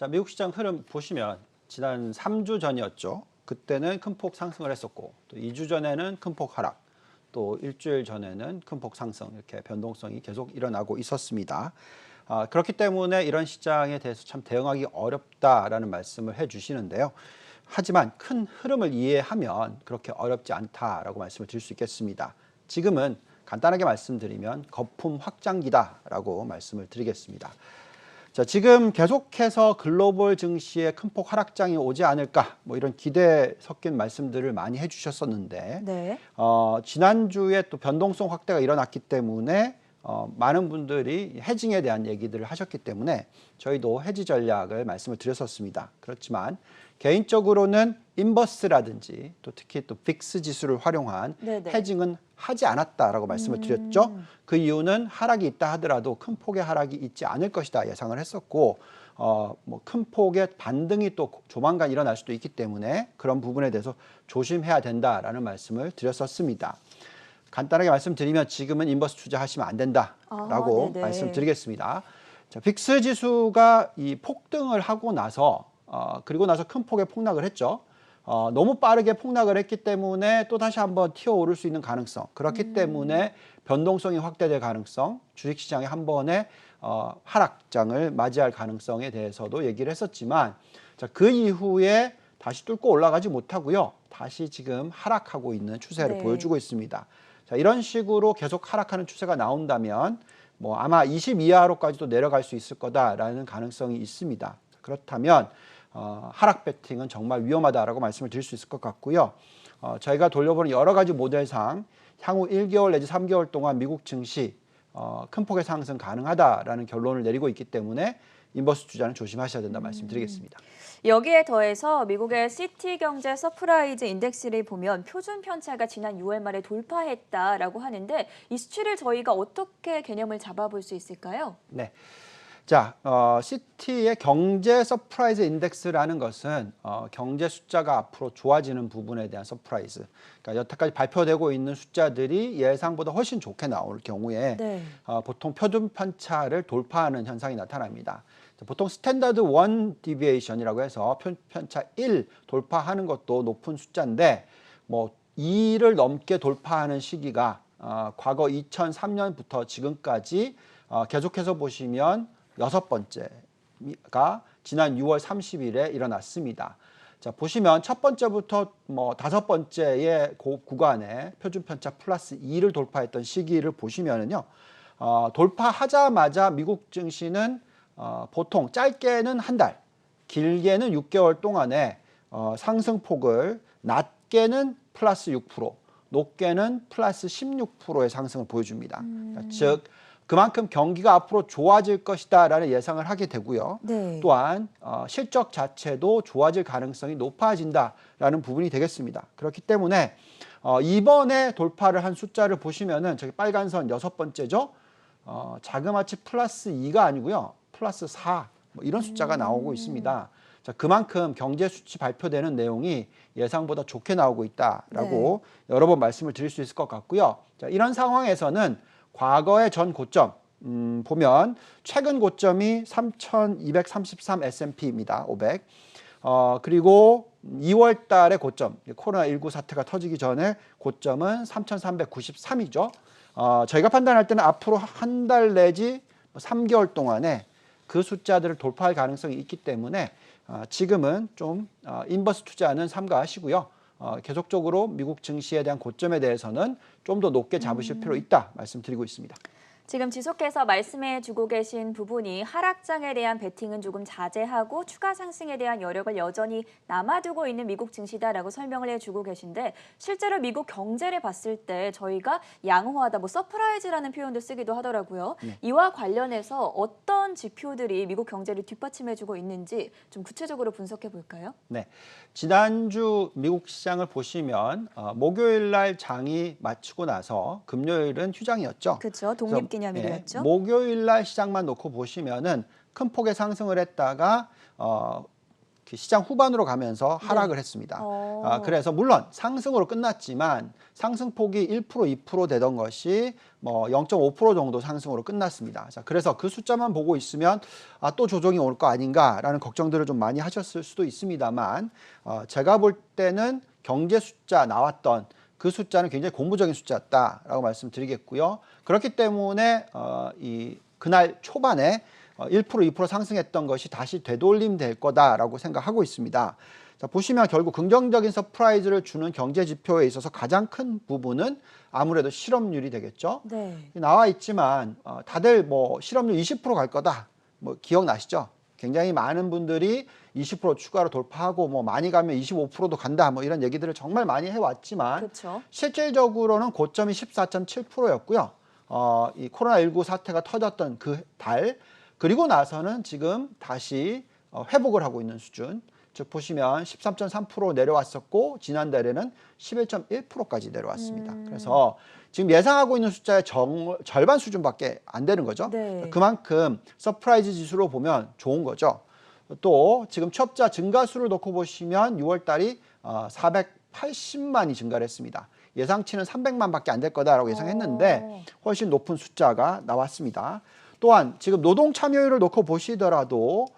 자, 미국 시장 흐름 보시면 지난 3주 전이었죠. 그때는 큰 폭 상승을 했었고 또 2주 전에는 큰 폭 하락, 또 일주일 전에는 큰 폭 상승 이렇게 변동성이 계속 일어나고 있었습니다. 그렇기 때문에 이런 시장에 대해서 참 대응하기 어렵다라는 말씀을 해주시는데요. 하지만 큰 흐름을 이해하면 그렇게 어렵지 않다라고 말씀을 드릴 수 있겠습니다. 지금은 간단하게 말씀드리면 거품 확장기다라고 말씀을 드리겠습니다. 자, 지금 계속해서 글로벌 증시에 큰 폭 하락장이 오지 않을까 뭐 이런 기대 섞인 말씀들을 많이 해주셨었는데 네. 지난주에 또 변동성 확대가 일어났기 때문에 많은 분들이 해징에 대한 얘기들을 하셨기 때문에 저희도 해지 전략을 말씀을 드렸었습니다. 그렇지만 개인적으로는 인버스라든지 또 특히 또 빅스 지수를 활용한 네네. 해징은 하지 않았다라고 말씀을 드렸죠. 그 이유는 하락이 있다 하더라도 큰 폭의 하락이 있지 않을 것이다 예상을 했었고 뭐 큰 폭의 반등이 또 조만간 일어날 수도 있기 때문에 그런 부분에 대해서 조심해야 된다라는 말씀을 드렸었습니다. 간단하게 말씀드리면 지금은 인버스 투자하시면 안 된다라고 말씀드리겠습니다. 자, 빅스 지수가 이 폭등을 하고 나서 그리고 나서 큰 폭의 폭락을 했죠. 너무 빠르게 폭락을 했기 때문에 또 다시 한번 튀어오를 수 있는 가능성, 그렇기 때문에 변동성이 확대될 가능성, 주식시장에 한 번에 하락장을 맞이할 가능성에 대해서도 얘기를 했었지만 자, 그 이후에 다시 뚫고 올라가지 못하고요. 다시 지금 하락하고 있는 추세를 보여주고 있습니다. 자, 이런 식으로 계속 하락하는 추세가 나온다면 뭐 아마 20 이하로까지도 내려갈 수 있을 거다라는 가능성이 있습니다. 그렇다면 하락 배팅은 정말 위험하다라고 말씀을 드릴 수 있을 것 같고요. 저희가 돌려보는 여러 가지 모델상 향후 1개월 내지 3개월 동안 미국 증시 큰 폭의 상승 가능하다라는 결론을 내리고 있기 때문에 인버스 투자는 조심하셔야 된다 말씀드리겠습니다. 여기에 더해서 미국의 시티 경제 서프라이즈 인덱스를 보면 표준 편차가 지난 6월 말에 돌파했다라고 하는데 이 수치를 저희가 어떻게 개념을 잡아볼 수 있을까요? 네. 자, 시티의 경제 서프라이즈 인덱스라는 것은 경제 숫자가 앞으로 좋아지는 부분에 대한 서프라이즈. 그러니까 여태까지 발표되고 있는 숫자들이 예상보다 훨씬 좋게 나올 경우에 보통 표준 편차를 돌파하는 현상이 나타납니다. 보통 스탠다드 1 디비에이션이라고 해서 편차 1 돌파하는 것도 높은 숫자인데 뭐 2를 넘게 돌파하는 시기가 과거 2003년부터 지금까지 계속해서 보시면 6번째가 지난 6월 30일에 일어났습니다. 자, 보시면 첫 번째부터 뭐 5번째의 구간에 표준 편차 플러스 2를 돌파했던 시기를 보시면은요. 돌파하자마자 미국 증시는 보통 짧게는 한 달, 길게는 6개월 동안에 상승폭을 낮게는 플러스 6%, 높게는 플러스 16%의 상승을 보여줍니다. 즉 그만큼 경기가 앞으로 좋아질 것이다라는 예상을 하게 되고요. 또한 실적 자체도 좋아질 가능성이 높아진다라는 부분이 되겠습니다. 그렇기 때문에 이번에 돌파를 한 숫자를 보시면은 저기 빨간 선 6번째죠. 자그마치 플러스 2가 아니고요. 플러스 4 뭐 이런 숫자가 나오고 있습니다. 자, 그만큼 경제 수치 발표되는 내용이 예상보다 좋게 나오고 있다라고 여러 번 말씀을 드릴 수 있을 것 같고요. 자, 이런 상황에서는 과거의 전 고점 보면 최근 고점이 3,233 S&P입니다. 500. 그리고 2월 달의 고점, 코로나19 사태가 터지기 전에 고점은 3,393이죠. 저희가 판단할 때는 앞으로 한 달 내지 3개월 동안에 그 숫자들을 돌파할 가능성이 있기 때문에 지금은 좀 인버스 투자는 삼가하시고요. 계속적으로 미국 증시에 대한 고점에 대해서는 좀 더 높게 잡으실 필요 있다 말씀드리고 있습니다. 지금 지속해서 말씀해주고 계신 부분이 하락장에 대한 베팅은 조금 자제하고 추가 상승에 대한 여력을 여전히 남아두고 있는 미국 증시다라고 설명을 해주고 계신데 실제로 미국 경제를 봤을 때 저희가 양호하다, 뭐 서프라이즈라는 표현도 쓰기도 하더라고요. 이와 관련해서 어떤 지표들이 미국 경제를 뒷받침해주고 있는지 좀 구체적으로 분석해 볼까요? 네, 지난주 미국 시장을 보시면 목요일 날 장이 마치고 나서 금요일은 휴장이었죠. 그렇죠. 독립기념일이었죠. 목요일 날 시장만 놓고 보시면은 큰 폭의 상승을 했다가 그 시장 후반으로 가면서 하락을 했습니다. 그래서 물론 상승으로 끝났지만 상승폭이 1%, 2% 되던 것이 뭐 0.5% 정도 상승으로 끝났습니다. 자, 그래서 그 숫자만 보고 있으면 또 조정이 올 거 아닌가라는 걱정들을 좀 많이 하셨을 수도 있습니다만 제가 볼 때는 경제 숫자 나왔던 그 숫자는 굉장히 고무적인 숫자였다라고 말씀드리겠고요. 그렇기 때문에 그날 초반에 1%, 2% 상승했던 것이 다시 되돌림 될 거다라고 생각하고 있습니다. 자, 보시면 결국 긍정적인 서프라이즈를 주는 경제 지표에 있어서 가장 큰 부분은 아무래도 실업률이 되겠죠. 네. 나와 있지만 다들 뭐 실업률 20% 갈 거다. 뭐 기억나시죠? 굉장히 많은 분들이 20% 추가로 돌파하고 뭐 많이 가면 25%도 간다. 뭐 이런 얘기들을 정말 많이 해왔지만 그렇죠. 실질적으로는 고점이 14.7%였고요. 이 코로나19 사태가 터졌던 그 달 그리고 나서는 지금 다시 회복을 하고 있는 수준. 즉 보시면 13.3% 내려왔었고 지난달에는 11.1%까지 내려왔습니다. 그래서 지금 예상하고 있는 숫자의 절반 수준밖에 안 되는 거죠. 네. 그만큼 서프라이즈 지수로 보면 좋은 거죠. 또 지금 취업자 증가수를 놓고 보시면 6월 달이 480만이 증가를 했습니다. 예상치는 300만밖에 안 될 거다라고 예상했는데 훨씬 높은 숫자가 나왔습니다. 또한 지금 노동 참여율을 놓고 보시더라도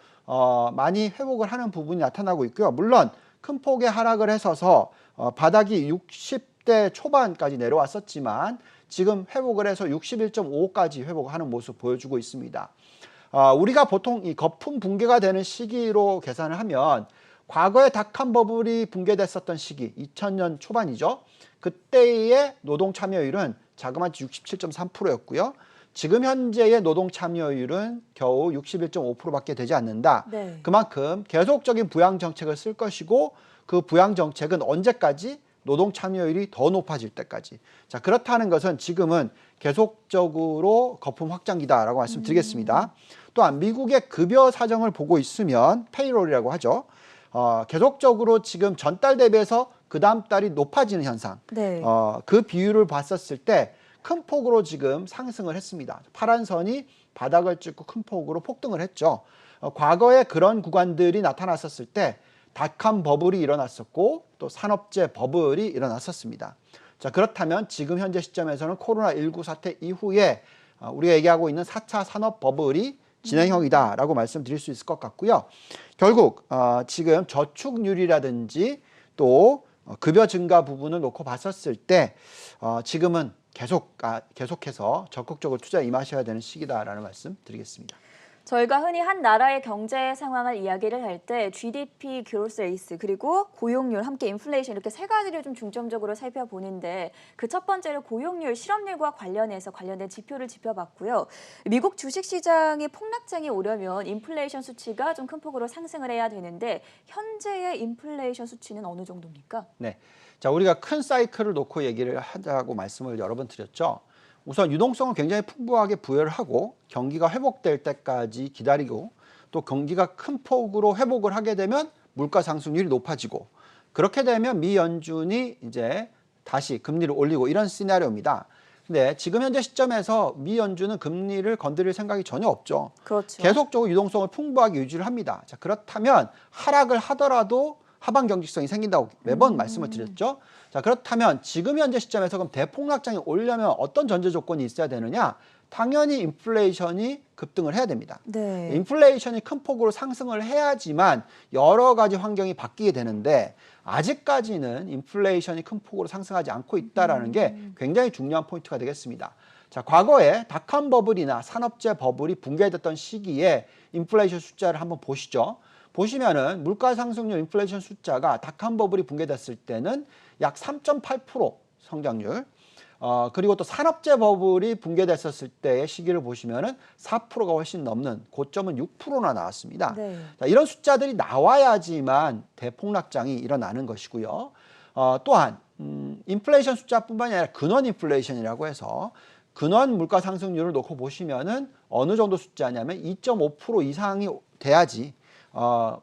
많이 회복을 하는 부분이 나타나고 있고요. 물론 큰 폭의 하락을 했어서 바닥이 60대 초반까지 내려왔었지만 지금 회복을 해서 61.5까지 회복하는 모습 보여주고 있습니다. 우리가 보통 이 거품 붕괴가 되는 시기로 계산을 하면 과거에 닷컴 버블이 붕괴됐었던 시기 2000년 초반이죠. 그때의 노동 참여율은 자그마치 67.3%였고요. 지금 현재의 노동 참여율은 겨우 61.5%밖에 되지 않는다. 네. 그만큼 계속적인 부양 정책을 쓸 것이고 그 부양 정책은 언제까지? 노동 참여율이 더 높아질 때까지. 자, 그렇다는 것은 지금은 계속적으로 거품 확장기다라고 말씀드리겠습니다. 또한 미국의 급여 사정을 보고 있으면 페이롤이라고 하죠. 계속적으로 지금 전달 대비해서 그 다음 달이 높아지는 현상. 네. 그 비율을 봤었을 때 큰 폭으로 지금 상승을 했습니다. 파란 선이 바닥을 찍고 큰 폭으로 폭등을 했죠. 과거에 그런 구간들이 나타났었을 때 닷컴 버블이 일어났었고 또 산업재 버블이 일어났었습니다. 자, 그렇다면 지금 현재 시점에서는 코로나19 사태 이후에 우리가 얘기하고 있는 4차 산업 버블이 진행형이다라고 말씀드릴 수 있을 것 같고요. 결국 지금 저축률이라든지 또 급여 증가 부분을 놓고 봤었을 때 지금은 계속해서 적극적으로 투자에 임하셔야 되는 시기다라는 말씀 드리겠습니다. 저희가 흔히 한 나라의 경제 상황을 이야기를 할 때 GDP, 그로스 레이트, 그리고 고용률, 함께 인플레이션 이렇게 세 가지를 좀 중점적으로 살펴보는데 그 첫 번째로 고용률, 실업률과 관련해서 관련된 지표를 짚어봤고요. 미국 주식시장의 폭락장이 오려면 인플레이션 수치가 좀 큰 폭으로 상승을 해야 되는데 현재의 인플레이션 수치는 어느 정도입니까? 네, 자 우리가 큰 사이클을 놓고 얘기를 하자고 말씀을 여러 번 드렸죠. 우선 유동성을 굉장히 풍부하게 부여를 하고 경기가 회복될 때까지 기다리고 또 경기가 큰 폭으로 회복을 하게 되면 물가 상승률이 높아지고 그렇게 되면 미 연준이 이제 다시 금리를 올리고 이런 시나리오입니다. 근데 지금 현재 시점에서 미 연준은 금리를 건드릴 생각이 전혀 없죠. 그렇죠. 계속적으로 유동성을 풍부하게 유지를 합니다. 자, 그렇다면 하락을 하더라도 하방 경직성이 생긴다고 매번 말씀을 드렸죠. 자, 그렇다면 지금 현재 시점에서 그럼 대폭락장이 오려면 어떤 전제 조건이 있어야 되느냐? 당연히 인플레이션이 급등을 해야 됩니다. 네. 인플레이션이 큰 폭으로 상승을 해야지만 여러 가지 환경이 바뀌게 되는데 아직까지는 인플레이션이 큰 폭으로 상승하지 않고 있다는 게 굉장히 중요한 포인트가 되겠습니다. 자, 과거에 닷컴 버블이나 산업재 버블이 붕괴됐던 시기에 인플레이션 숫자를 한번 보시죠. 보시면은 물가 상승률 인플레이션 숫자가 닷컴 버블이 붕괴됐을 때는 약 3.8% 성장률, 그리고 또 산업재 버블이 붕괴됐었을 때의 시기를 보시면은 4%가 훨씬 넘는 고점은 6%나 나왔습니다. 네. 자, 이런 숫자들이 나와야지만 대폭락장이 일어나는 것이고요. 또한 인플레이션 숫자뿐만이 아니라 근원 인플레이션이라고 해서 근원 물가 상승률을 놓고 보시면은 어느 정도 숫자냐면 2.5% 이상이 돼야지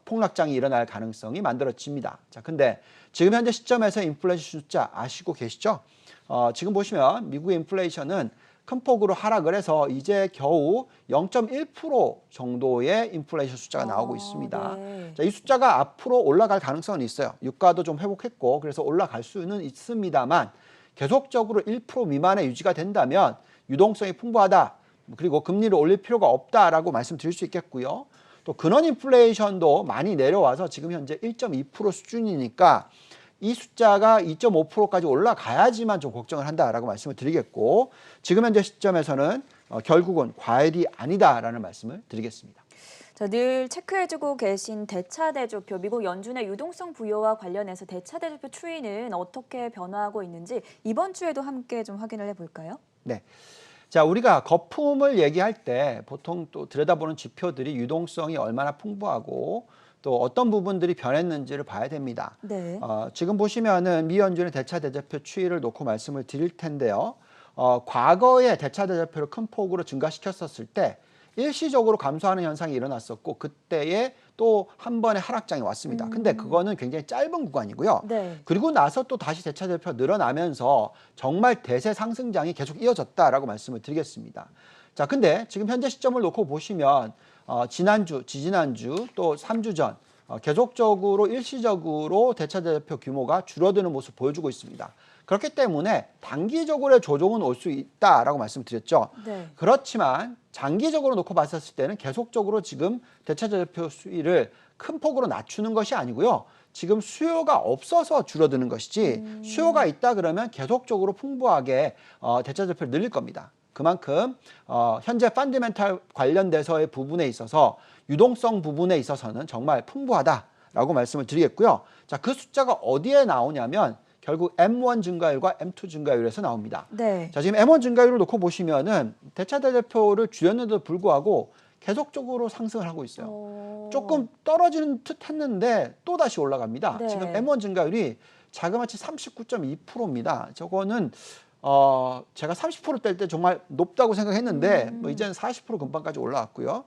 폭락장이 일어날 가능성이 만들어집니다. 자, 근데 지금 현재 시점에서 인플레이션 숫자 아시고 계시죠? 지금 보시면 미국의 인플레이션은 큰 폭으로 하락을 해서 이제 겨우 0.1% 정도의 인플레이션 숫자가 나오고 있습니다. 네. 자, 이 숫자가 앞으로 올라갈 가능성은 있어요. 유가도 좀 회복했고 그래서 올라갈 수는 있습니다만 계속적으로 1% 미만의 유지가 된다면 유동성이 풍부하다. 그리고 금리를 올릴 필요가 없다라고 말씀드릴 수 있겠고요. 또 근원 인플레이션도 많이 내려와서 지금 현재 1.2% 수준이니까 이 숫자가 2.5%까지 올라가야지만 좀 걱정을 한다라고 말씀을 드리겠고 지금 현재 시점에서는 결국은 과열이 아니다라는 말씀을 드리겠습니다. 자, 늘 체크해주고 계신 대차대조표, 미국 연준의 유동성 부여와 관련해서 대차대조표 추이는 어떻게 변화하고 있는지 이번 주에도 함께 좀 확인을 해볼까요? 네. 자, 우리가 거품을 얘기할 때 보통 또 들여다보는 지표들이 유동성이 얼마나 풍부하고 또 어떤 부분들이 변했는지를 봐야 됩니다. 네. 지금 보시면은 미 연준의 대차대조표 추이를 놓고 말씀을 드릴 텐데요. 과거에 대차대조표를 큰 폭으로 증가시켰었을 때 일시적으로 감소하는 현상이 일어났었고 그때에 또 한 번의 하락장이 왔습니다. 근데 그거는 굉장히 짧은 구간이고요. 네. 그리고 나서 또 다시 대차대조표가 늘어나면서 정말 대세 상승장이 계속 이어졌다라고 말씀을 드리겠습니다. 자, 근데 지금 현재 시점을 놓고 보시면 지난주, 지지난주 또 3주 전 계속적으로 일시적으로 대차대조표 규모가 줄어드는 모습 보여주고 있습니다. 그렇기 때문에 단기적으로의 조정은 올 수 있다라고 말씀드렸죠. 네. 그렇지만 장기적으로 놓고 봤었을 때는 계속적으로 지금 대차대조표 수위를 큰 폭으로 낮추는 것이 아니고요. 지금 수요가 없어서 줄어드는 것이지 수요가 있다 그러면 계속적으로 풍부하게 대차대조표를 늘릴 겁니다. 그만큼 현재 펀더멘탈 관련돼서의 부분에 있어서 유동성 부분에 있어서는 정말 풍부하다라고 말씀을 드리겠고요. 자, 그 숫자가 어디에 나오냐면 결국 M1 증가율과 M2 증가율에서 나옵니다. 네. 자, 지금 M1 증가율을 놓고 보시면은 대차대조표를 줄였는데도 불구하고 계속적으로 상승을 하고 있어요. 조금 떨어지는 듯 했는데 또 다시 올라갑니다. 네. 지금 M1 증가율이 자그마치 39.2%입니다. 저거는 제가 30% 뗄 때 정말 높다고 생각했는데 뭐 이제는 40% 근방까지 올라왔고요.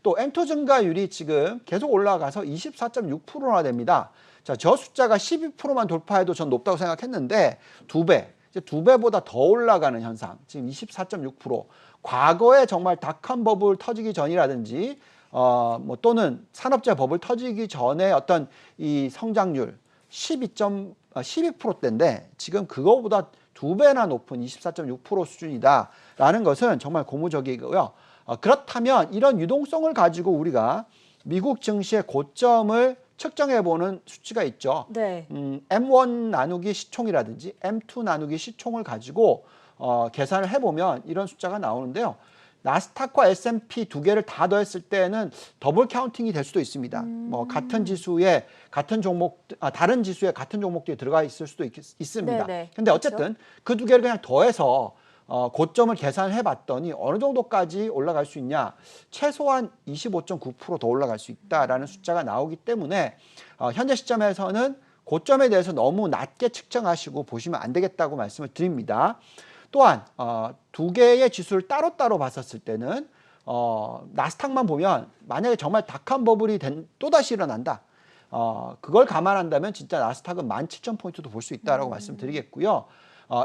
또 M2 증가율이 지금 계속 올라가서 24.6%나 됩니다. 자, 저 숫자가 12%만 돌파해도 전 높다고 생각했는데 두 배보다 더 올라가는 현상. 지금 24.6%. 과거에 정말 닷컴 버블 터지기 전이라든지 뭐 또는 산업재 버블 터지기 전에 어떤 이 성장률 12%대인데 지금 그거보다 두 배나 높은 24.6% 수준이다라는 것은 정말 고무적이고요. 그렇다면 이런 유동성을 가지고 우리가 미국 증시의 고점을 측정해보는 수치가 있죠. 네. M1 나누기 시총이라든지 M2 나누기 시총을 가지고 계산을 해보면 이런 숫자가 나오는데요. 나스닥과 S&P 두 개를 다 더했을 때는 더블 카운팅이 될 수도 있습니다. 뭐 같은 지수에 같은 종목, 다른 지수에 같은 종목들이 들어가 있을 수도 있습니다. 네네. 근데 어쨌든 그 두 개를 그냥 더해서 고점을 계산해 봤더니 어느 정도까지 올라갈 수 있냐? 최소한 25.9% 더 올라갈 수 있다라는 숫자가 나오기 때문에 현재 시점에서는 고점에 대해서 너무 낮게 측정하시고 보시면 안 되겠다고 말씀을 드립니다. 또한 두 개의 지수를 따로따로 봤었을 때는 나스닥만 보면 만약에 정말 닷컴 버블이 또다시 일어난다. 그걸 감안한다면 진짜 나스닥은 17,000포인트도 볼 수 있다라고 말씀드리겠고요.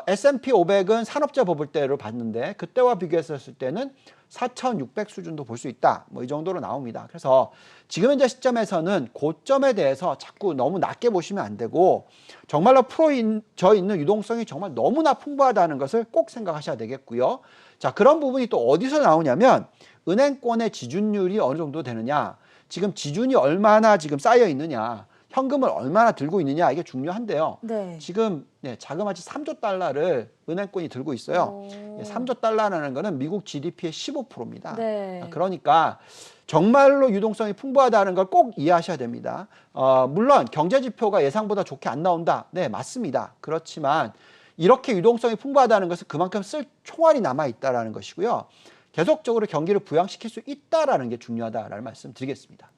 S&P 500은 산업재 버블 때로 봤는데 그때와 비교했을 때는 4,600 수준도 볼 수 있다. 뭐 이 정도로 나옵니다. 그래서 지금 현재 시점에서는 고점에 대해서 자꾸 너무 낮게 보시면 안 되고 정말로 풀어져 있는 유동성이 정말 너무나 풍부하다는 것을 꼭 생각하셔야 되겠고요. 자, 그런 부분이 또 어디서 나오냐면 은행권의 지준율이 어느 정도 되느냐, 지금 지준이 얼마나 지금 쌓여 있느냐, 현금을 얼마나 들고 있느냐 이게 중요한데요. 네. 지금 자그마치 3조 달러를 은행권이 들고 있어요. 3조 달러라는 거는 미국 GDP의 15%입니다. 네. 그러니까 정말로 유동성이 풍부하다는 걸 꼭 이해하셔야 됩니다. 물론 경제 지표가 예상보다 좋게 안 나온다. 네, 맞습니다. 그렇지만 이렇게 유동성이 풍부하다는 것은 그만큼 쓸 총알이 남아 있다라는 것이고요. 계속적으로 경기를 부양시킬 수 있다라는 게 중요하다라는 말씀 드리겠습니다.